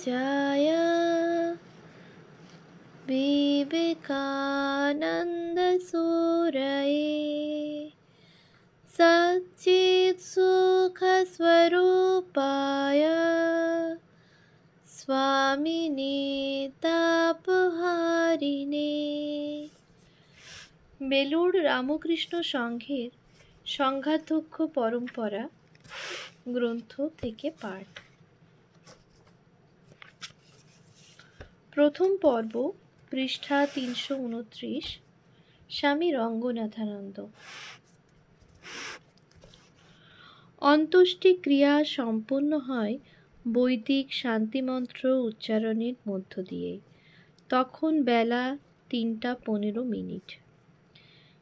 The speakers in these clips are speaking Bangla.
पूज्याय विवेकानन्दसूरये सच्चित्सुखस्वरूपाय स्वामिने तापहारिणे। বেলুড় রামকৃষ্ণ সংঘের সংঘাধ্যক্ষ পরম্পরা গ্রন্থ থেকে পাঠ। প্রথম পর্ব, পৃষ্ঠা 329, স্বামী রঙ্গনাথানন্দ। অন্ত্যেষ্টি ক্রিয়া সম্পন্ন হয় বৈদিক শান্তিমন্ত্র উচ্চারণের মধ্য দিয়ে। তখন বেলা 3:15।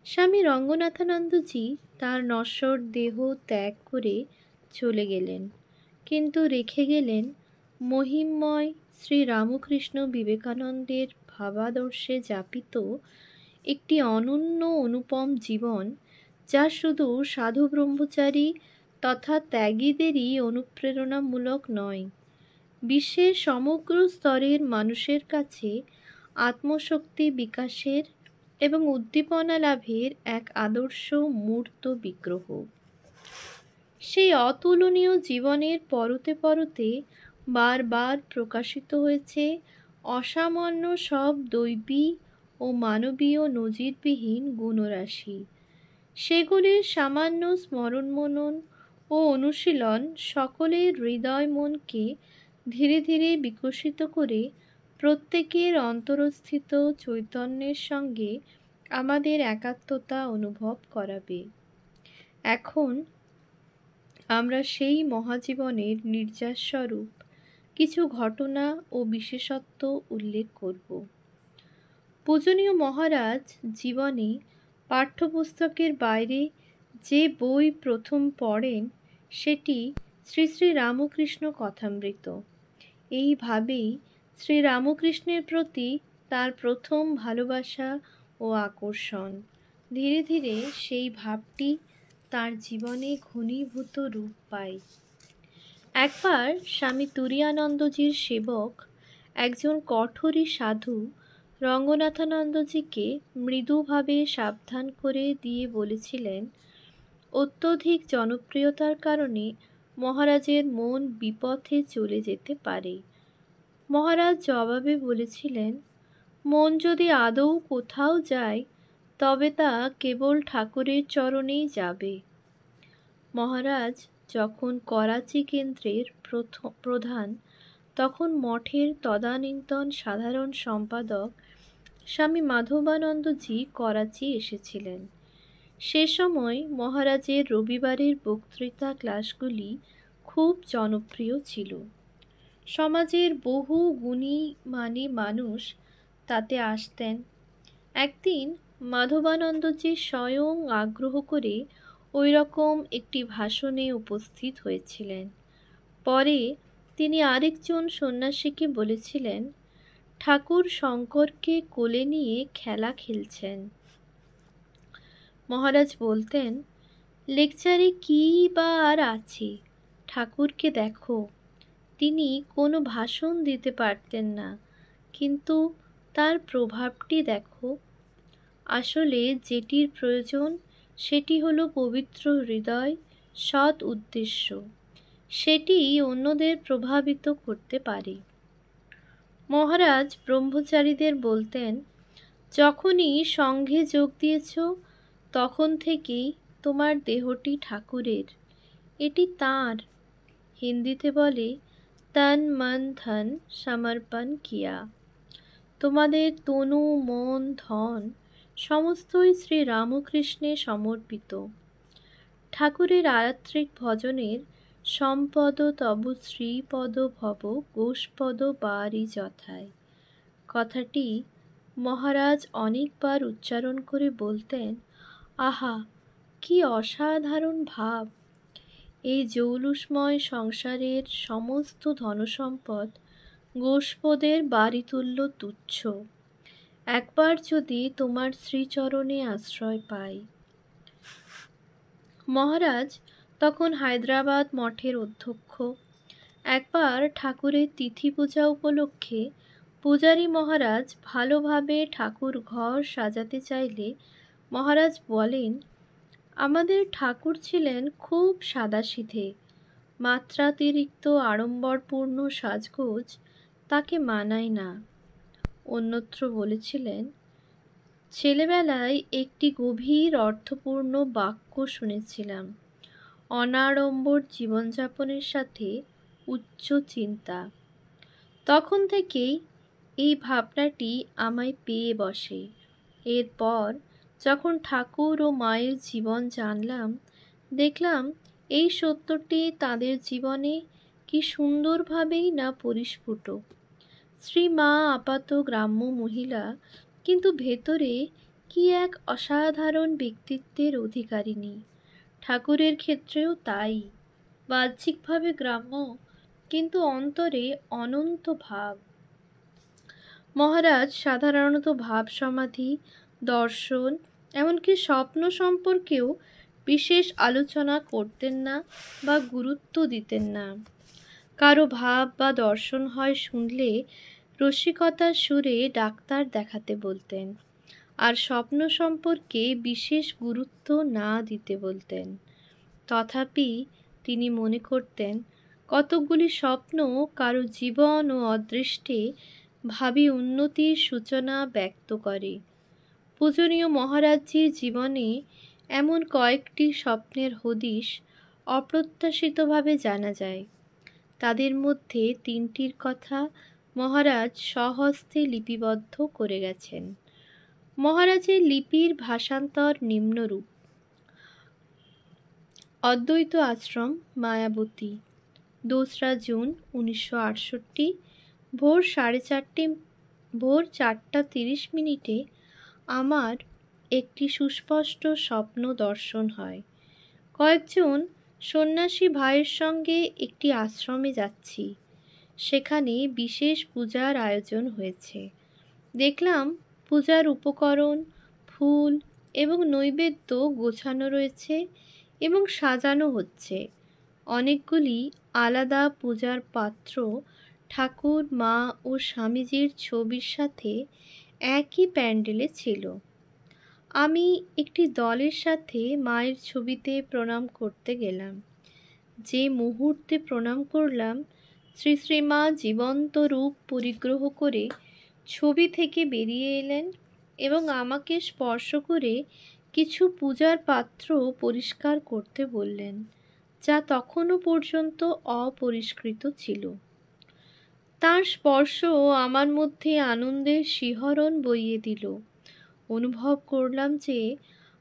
স্বামী রঙ্গনাথানন্দজি তাঁর নশ্বর দেহ ত্যাগ করে চলে গেলেন, কিন্তু রেখে গেলেন মহিমময় শ্রী রামকৃষ্ণ বিবেকানন্দের ভাবাদর্শে যাপিত একটি অনন্য অনুপম জীবন, যা শুধু সাধু ব্রহ্মচারী তথা ত্যাগীদেরই অনুপ্রেরণামূলক নয়, বিশ্বের সমগ্র স্তরের মানুষের কাছে আত্মশক্তি বিকাশের এবং উদ্দীপনা লাভের এক আদর্শ মূর্ত বিগ্রহ। সেই অতুলনীয় জীবনের পরতে পরতে বারবার প্রকাশিত হয়েছে অসামান্য সব দৈবী ও মানবীয় নজিরবিহীন গুণরাশি। সেগুলির সামান্য স্মরণ মনন ও অনুশীলন সকলের হৃদয় মনকে ধীরে ধীরে বিকশিত করে প্রত্যেকের অন্তরস্থিত চৈতন্যের সঙ্গে আমাদের একাত্মতা অনুভব করাবে। এখন আমরা সেই মহাজীবনের নির্যাসস্বরূপ কিছু ঘটনা ও বিশেষত্ব উল্লেখ করব। পূজনীয় মহারাজ জীবনে পাঠ্যপুস্তকের বাইরে যে বই প্রথম পড়েন সেটি শ্রী শ্রী রামকৃষ্ণ কথামৃত। এইভাবেই শ্রী রামকৃষ্ণের প্রতি তার প্রথম ভালোবাসা ও আকর্ষণ। ধীরে ধীরে সেই ভাবটি তার জীবনে ঘনীভূত রূপ পায়। একবার স্বামী তুরীয়ানন্দজির সেবক একজন কঠোরী সাধু রঙ্গনাথানন্দজিকে মৃদুভাবে সাবধান করে দিয়ে বলেছিলেন, অত্যধিক জনপ্রিয়তার কারণে মহারাজের মন বিপথে চলে যেতে পারে। মহারাজ জবাবে বলেছিলেন, মন যদি আদৌ কোথাও যায় তবে তা কেবল ঠাকুরের চরণেই যাবে। মহারাজ যখন করাচি কেন্দ্রের প্রধান, তখন মঠের তদানীন্তন সাধারণ সম্পাদক স্বামী মাধবানন্দজি করাচি এসেছিলেন। সে সময় মহারাজের রবিবারের বক্তৃতা ক্লাসগুলি খুব জনপ্রিয় ছিল। সমাজের বহু গুণীমানী মানুষ তাতে আসতেন। একদিন মাধবানন্দজি স্বয়ং আগ্রহ করে ওই রকম একটি ভাষণে উপস্থিত হয়েছিলেন। পরে তিনি আরেকজন সন্ন্যাসীকে বলেছিলেন, ঠাকুর শঙ্করকে কোলে নিয়ে খেলা খেলছেন। মহারাজ বলতেন, লেকচারে কী বা আর আছে, ঠাকুরকে দেখো। তিনি কোনো ভাষণ দিতে পারতেন না, কিন্তু তার প্রভাবটি দেখো। আসলে যেটির প্রয়োজন সেটি হলো পবিত্র হৃদয়, সৎ উদ্দেশ্য। সেটি অন্যদের প্রভাবিত করতে পারে। মহারাজ ব্রহ্মচারীদের বলতেন, যখনই সঙ্ঘে যোগ দিয়েছ তখন থেকেই তোমার দেহটি ঠাকুরের, এটি তাঁর। হিন্দিতে বলে, তন মন ধন সমর্পণ কিয়া। তোমাদের তনু মন ধন সমস্তই শ্রী রামকৃষ্ণে সমর্পিত। ঠাকুরের আরাত্রিক ভজনের সম্পদ তব শ্রীপদ ভব গোষ্পদ বারি যথায় কথাটি মহারাজ অনেকবার উচ্চারণ করে বলতেন, আহা, কি অসাধারণ ভাব! এই জৌলুসময় সংসারের সমস্ত ধনসম্পদ গোষ্পদের বাড়িতুল্য তুচ্ছ, একবার যদি তোমার শ্রীচরণে আশ্রয় পাই। মহারাজ তখন হায়দ্রাবাদ মঠের অধ্যক্ষ। একবার ঠাকুরের তিথি পূজা উপলক্ষে পূজারী মহারাজ ভালোভাবে ঠাকুর ঘর সাজাতে চাইলে মহারাজ বলেন, আমাদের ঠাকুর ছিলেন খুব সাদাসিধে, মাত্রাতিরিক্ত আড়ম্বরপূর্ণ সাজগোজ তাকে মানায় না। অন্যত্র বলেছিলেন, ছেলেবেলায় একটি গভীর অর্থপূর্ণ বাক্য শুনেছিলাম, অনাড়ম্বর জীবনযাপনের সাথে উচ্চ চিন্তা। তখন থেকেই এই ভাবনাটি আমায় পেয়ে বসে। এরপর যখন ঠাকুর ও মায়ের জীবন জানলাম, দেখলাম এই সত্যটি তাদের জীবনে কি সুন্দরভাবেই না পরিস্ফুট। শ্রীমা আপাত গ্রাম্য মহিলা, কিন্তু ভেতরে কি এক অসাধারণ ব্যক্তিত্বের অধিকারিণী। ঠাকুরের ক্ষেত্রেও তাই, বাহ্যিকভাবে গ্রাম্য কিন্তু অন্তরে অনন্ত ভাব। মহারাজ সাধারণত ভাব সমাধি, দর্শন, এমনকি স্বপ্ন সম্পর্কেও বিশেষ আলোচনা করতেন না বা গুরুত্ব দিতেন না। কারো ভাব বা দর্শন হয় শুনলে রসিকতার সুরে ডাক্তার দেখাতে বলতেন, আর স্বপ্ন সম্পর্কে বিশেষ গুরুত্ব না দিতে বলতেন। তথাপি তিনি মনে করতেন কতকগুলি স্বপ্ন কারো জীবন ও অদৃষ্টে ভাবী উন্নতির সূচনা ব্যক্ত করে। পূজনীয় মহারাজজির জীবনে এমন কয়েকটি স্বপ্নের হদিশ অপ্রত্যাশিতভাবে জানা যায়। তাদের মধ্যে তিনটির কথা মহারাজ স্বহস্তে লিপিবদ্ধ করে গেছেন। মহারাজের লিপির ভাষান্তর নিম্নরূপ: অদ্বৈত আশ্রম, মায়াবতী, 2রা জুন 1968, ভোর 4:30 আমার একটি সুস্পষ্ট স্বপ্ন দর্শন হয়। কয়েকজন সন্ন্যাসী ভাইয়ের সঙ্গে একটি আশ্রমে যাচ্ছি। সেখানে বিশেষ পূজার আয়োজন হয়েছে। দেখলাম পূজার উপকরণ, ফুল এবং নৈবেদ্য গোছানো রয়েছে এবং সাজানো হচ্ছে। অনেকগুলি আলাদা পূজার পাত্র ঠাকুর, মা ও স্বামীজির ছবির সাথে একই প্যান্ডেলে ছিল। আমি একটি দলের সাথে মায়ের ছবিতে প্রণাম করতে গেলাম। যে মুহূর্তে প্রণাম করলাম, শ্রী শ্রীমা জীবন্ত রূপ পরিগ্রহ করে ছবি থেকে বেরিয়ে এলেন এবং আমাকে স্পর্শ করে কিছু পূজার পাত্র পরিষ্কার করতে বললেন, যা তখনও পর্যন্ত অপরিষ্কৃত ছিল। তার স্পর্শ আমার মধ্যে আনন্দের শিহরণ বইয়ে দিল। অনুভব করলাম যে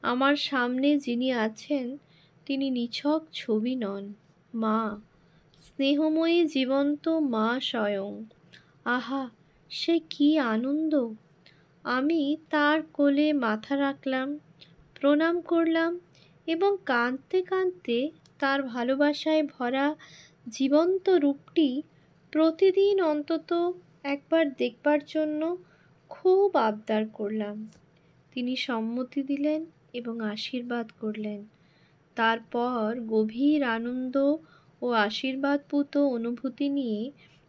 আমার সামনে যিনি আছেন তিনি নিছক ছবি নন, মা, স্নেহময়ী জীবন্ত মা স্বয়ং। আহা, সে কি আনন্দ! আমি তার কোলে মাথা রাখলাম, প্রণাম করলাম এবং কাঁদতে কাঁদতে তার ভালোবাসায় ভরা জীবন্ত রূপটি প্রতিদিন অন্তত একবার দেখবার জন্য খুব আবদার করলাম। তিনি সম্মতি দিলেন এবং আশীর্বাদ করলেন। তারপর গভীর আনন্দ ও আশীর্বাদপূত অনুভূতি নিয়ে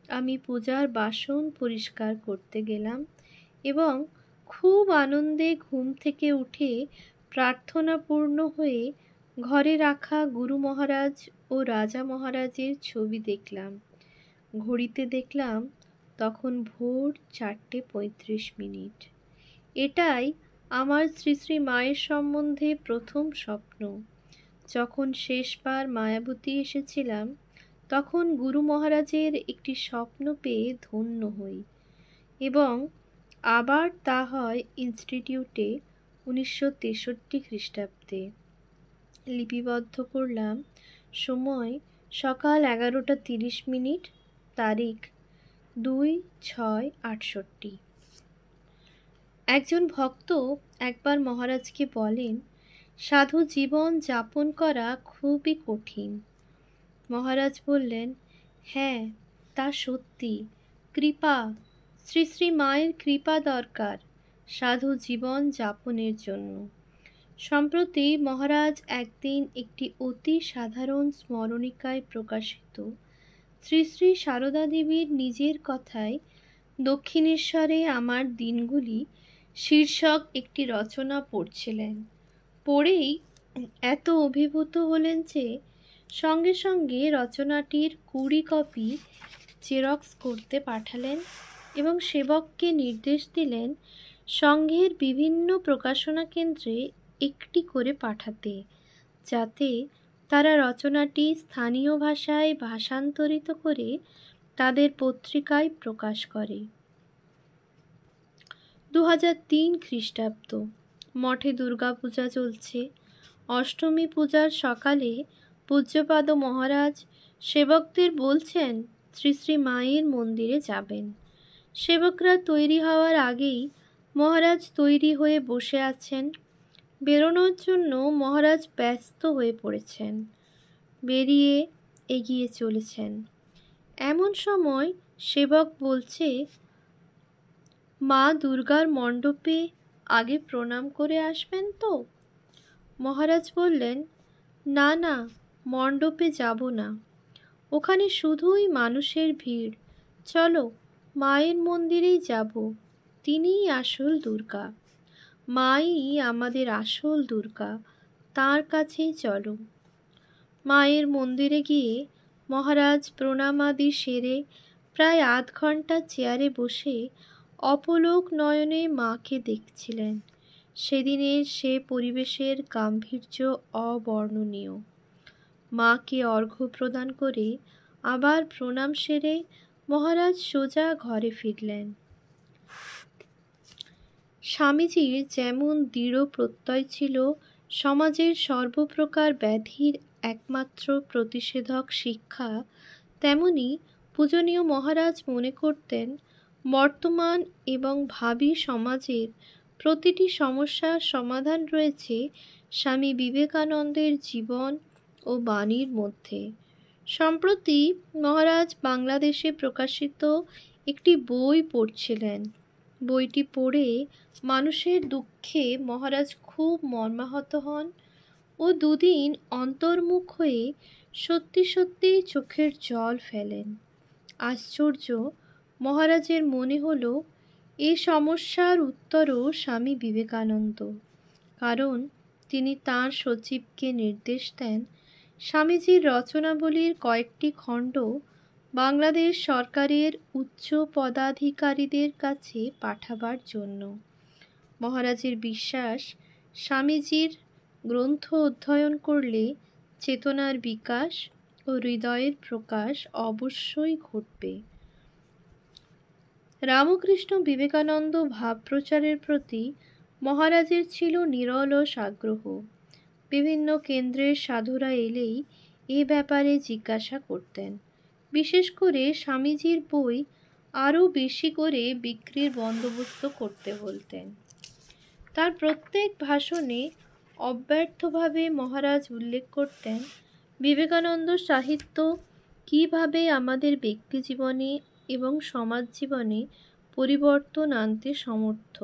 আমি পূজার বাসন পরিষ্কার করতে গেলাম এবং খুব আনন্দে ঘুম থেকে উঠে প্রার্থনাপূর্ণ হয়ে ঘরে রাখা গুরু মহারাজ ও রাজা মহারাজের ছবি দেখলাম। ঘড়িতে দেখলাম তখন ভোর 4:35। এটাই আমার শ্রী শ্রী মায়ের সম্বন্ধে প্রথম স্বপ্ন। যখন শেষবার মায়াবতী এসেছিলাম, তখন গুরু মহারাজের একটি স্বপ্ন পেয়ে ধন্য হই এবং আবার তা হয় ইনস্টিটিউটে 1963 খ্রিস্টাব্দে। লিপিবদ্ধ করলাম। সময় সকাল 11:30, তারিখ 2/6/68। একজন ভক্ত একবার মহারাজকে বলেন, সাধু জীবন যাপন করা খুবই কঠিন। মহারাজ বললেন, হ্যাঁ, তা সত্যি। কৃপা, শ্রী শ্রী মায়ের কৃপা দরকার সাধু জীবন যাপনের জন্য। সম্প্রতি মহারাজ একদিন একটি অতি সাধারণ স্মরণিকায় প্রকাশিত শ্রী শ্রী সারদা দেবীর নিজের কথায় দক্ষিণেশ্বরে আমার দিনগুলি শীর্ষক একটি রচনা পড়ছিলেন। পড়েই এত অভিভূত হলেন যে সঙ্গে সঙ্গে রচনাটির 20 কপি জেরক্স করতে পাঠালেন এবং সেবককে নির্দেশ দিলেন সংঘের বিভিন্ন প্রকাশনা কেন্দ্রে একটি করে পাঠাতে, যাতে তারা রচনাটি স্থানীয় ভাষায় ভাষান্তরিত করে তাদের পত্রিকায় প্রকাশ করে। 2003 খ্রিস্টাব্দ। মঠে দুর্গাপূজা চলছে। অষ্টমী পূজার সকালে পূজ্যপাদ মহারাজ সেবকদের বলছেন শ্রী শ্রী মায়ের মন্দিরে যাবেন। সেবকরা তৈরি হওয়ার আগেই মহারাজ তৈরি হয়ে বসে আছেন। বেরোনোর জন্য মহারাজ ব্যস্ত হয়ে পড়েছেন, বেরিয়ে এগিয়ে চলেছেন। এমন সময় সেবক বলছে, মা দুর্গার মণ্ডপে আগে প্রণাম করে আসবেন তো? মহারাজ বললেন, না না, মণ্ডপে যাব না, ওখানে শুধুই মানুষের ভিড়, চলো মায়ের মন্দিরেই যাব, তিনিই আসল দুর্গা, মাই আমাদের আসল দুর্গা, তার কাছেই চলো। মায়ের মন্দিরে গিয়ে মহারাজ প্রণামাদি সেরে প্রায় আধ ঘন্টা চেয়ারে বসে অপলোক নয়নে মাকে দেখছিলেন। সেদিনের সে পরিবেশের গাম্ভীর্য অবর্ণনীয়। মাকে অর্ঘ্য প্রদান করে আবার প্রণাম সেরে মহারাজ সোজা ঘরে ফিরলেন। স্বামীজির যেমন দৃঢ় প্রত্যয় ছিল সমাজের সর্বপ্রকার ব্যাধির একমাত্র প্রতিষেধক শিক্ষা, তেমনি পূজনীয় মহারাজ মনে করতেন বর্তমান এবং ভাবী সমাজের প্রতিটি সমস্যার সমাধান রয়েছে স্বামী বিবেকানন্দের জীবন ও বাণীর মধ্যে। সম্প্রতি মহারাজ বাংলাদেশে প্রকাশিত একটি বই পড়ছিলেন। বইটি পড়ে মানুষের দুঃখে মহারাজ খুব মর্মাহত হন ও দুদিন অন্তর্মুখ হয়ে সত্যি সত্যি চোখের জল ফেলেন। আশ্চর্য, মহারাজের মনে হলো এই সমস্যার উত্তরও স্বামী বিবেকানন্দ, কারণ তিনি তাঁর সচিবকে নির্দেশ দেন স্বামীজির রচনাবলীর কয়েকটি খণ্ড বাংলাদেশ সরকারের উচ্চ পদাধিকারীদের কাছে পাঠাবার জন্য। মহারাজের বিশ্বাস, স্বামীজির গ্রন্থ অধ্যয়ন করলে চেতনার বিকাশ ও হৃদয়ের প্রকাশ অবশ্যই ঘটবে। রামকৃষ্ণ বিবেকানন্দ ভাব প্রচারের প্রতি মহারাজের ছিল নিরলস আগ্রহ। বিভিন্ন কেন্দ্রের সাধুরা এলেই এ ব্যাপারে জিজ্ঞাসা করতেন। বিশেষ করে স্বামীজির বই আরও বেশি করে বিক্রির বন্দোবস্ত করতে বলতেন। তার প্রত্যেক ভাষণে অব্যর্থভাবে মহারাজ উল্লেখ করতেন বিবেকানন্দ সাহিত্য কিভাবে আমাদের ব্যক্তি জীবনে এবং সমাজ জীবনে পরিবর্তন আনতে সমর্থ।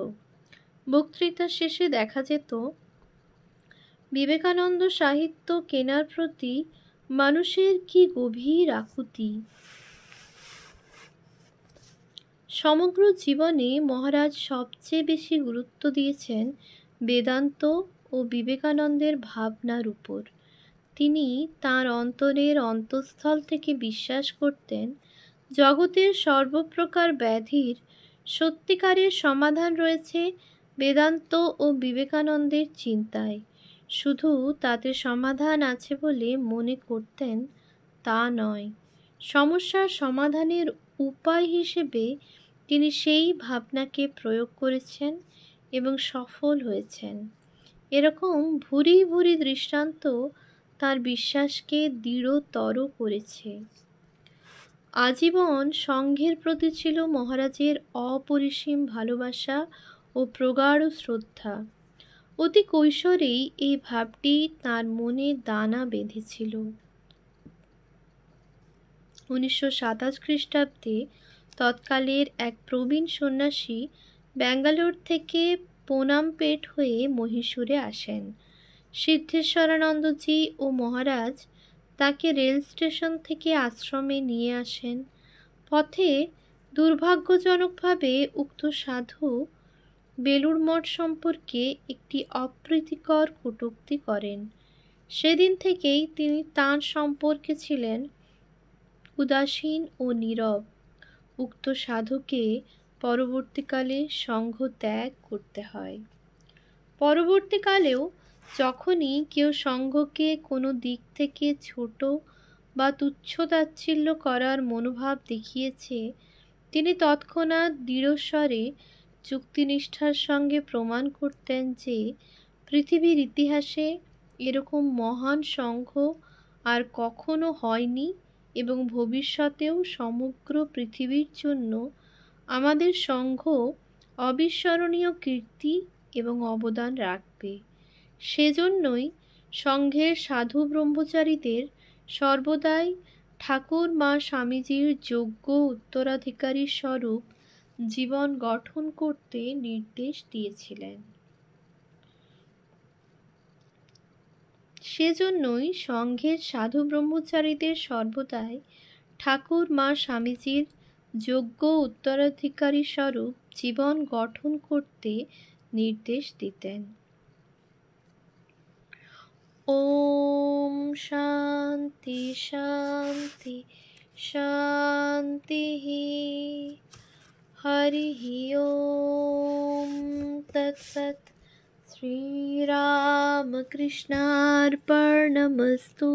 বক্তৃতা শেষে দেখা যেত বিবেকানন্দ সাহিত্য কেনার প্রতি মানুষের কি গভীর আকুতি। সমগ্র জীবনে মহারাজ সবচেয়ে বেশি গুরুত্ব দিয়েছেন বেদান্ত ও বিবেকানন্দের ভাবনার উপর। তিনি তাঁর অন্তরের অন্তঃস্থল থেকে বিশ্বাস করতেন জগতের সর্বপ্রকার ব্যাধির সত্যিকারের সমাধান রয়েছে বেদান্ত ও বিবেকানন্দের চিন্তায়। শুধু তাতে সমাধান আছে বলে মনে করতেন তা নয়, সমস্যার সমাধানের উপায় হিসেবে তিনি সেই ভাবনাকে প্রয়োগ করেছেন এবং সফল হয়েছেন। এরকম ভুরি ভুরি দৃষ্টান্ত তার বিশ্বাসকে দৃঢ়তর করেছে। আজীবন সংঘের প্রতি ছিল মহারাজের অপরিসীম ভালোবাসা ও প্রগাঢ় শ্রদ্ধা। অতি কৈশোরেই এই ভাবটি তাঁর মনে দানা বেঁধেছিল। 1927 খ্রিস্টাব্দে তৎকালের এক প্রবীণ সন্ন্যাসী ব্যাঙ্গালোর থেকে পোনামপেট হয়ে মহীশূরে আসেন। সিদ্ধেশ্বরানন্দজি ও মহারাজ তাকে রেল স্টেশন থেকে আশ্রমে নিয়ে আসেন। পথে দুর্ভাগ্যজনকভাবে উক্ত সাধু বেলুড় মঠ সম্পর্কে একটি অপ্রীতিকর কটূক্তি করেন। সেদিন থেকেই তিনি তাঁর সম্পর্কে ছিলেন উদাসীন ও নীরব। উক্ত সাধুকে পরবর্তীকালে সংঘ ত্যাগ করতে হয়। পরবর্তীকালেও যখনই কেউ সংঘকে কোনো দিক থেকে ছোট বা তুচ্ছ-তাচ্ছিল্য করার মনোভাব দেখিয়েছে, তিনি তৎক্ষণাৎ দৃঢ়স্বরে যুক্তিনিষ্ঠার সঙ্গে প্রমাণ করতেন যে পৃথিবীর ইতিহাসে এরকম মহান সংঘ আর কখনো হয়নি এবং ভবিষ্যতেও সমগ্র পৃথিবীর জন্য আমাদের সংঘ অবিস্মরণীয় কীর্তি এবং অবদান রাখবে। সেজন্যই সংঘের সাধু ব্রহ্মচারীদের সর্বদাই ঠাকুর মা স্বামীজির যোগ্য উত্তরাধিকারী স্বরূপ জীবন গঠন করতে নির্দেশ দিয়েছিলেন। সেজন্যই সংঘের সাধু ব্রহ্মচারীদের সর্বদাই ঠাকুর মা স্বামীজির যোগ্য উত্তরাধিকারী স্বরূপ জীবন গঠন করতে নির্দেশ দিতেন। ওম শান্তি শান্তি শান্তি। হরি ওম তৎসৎ। শ্রীরামকৃষ্ণার্পণমস্তু।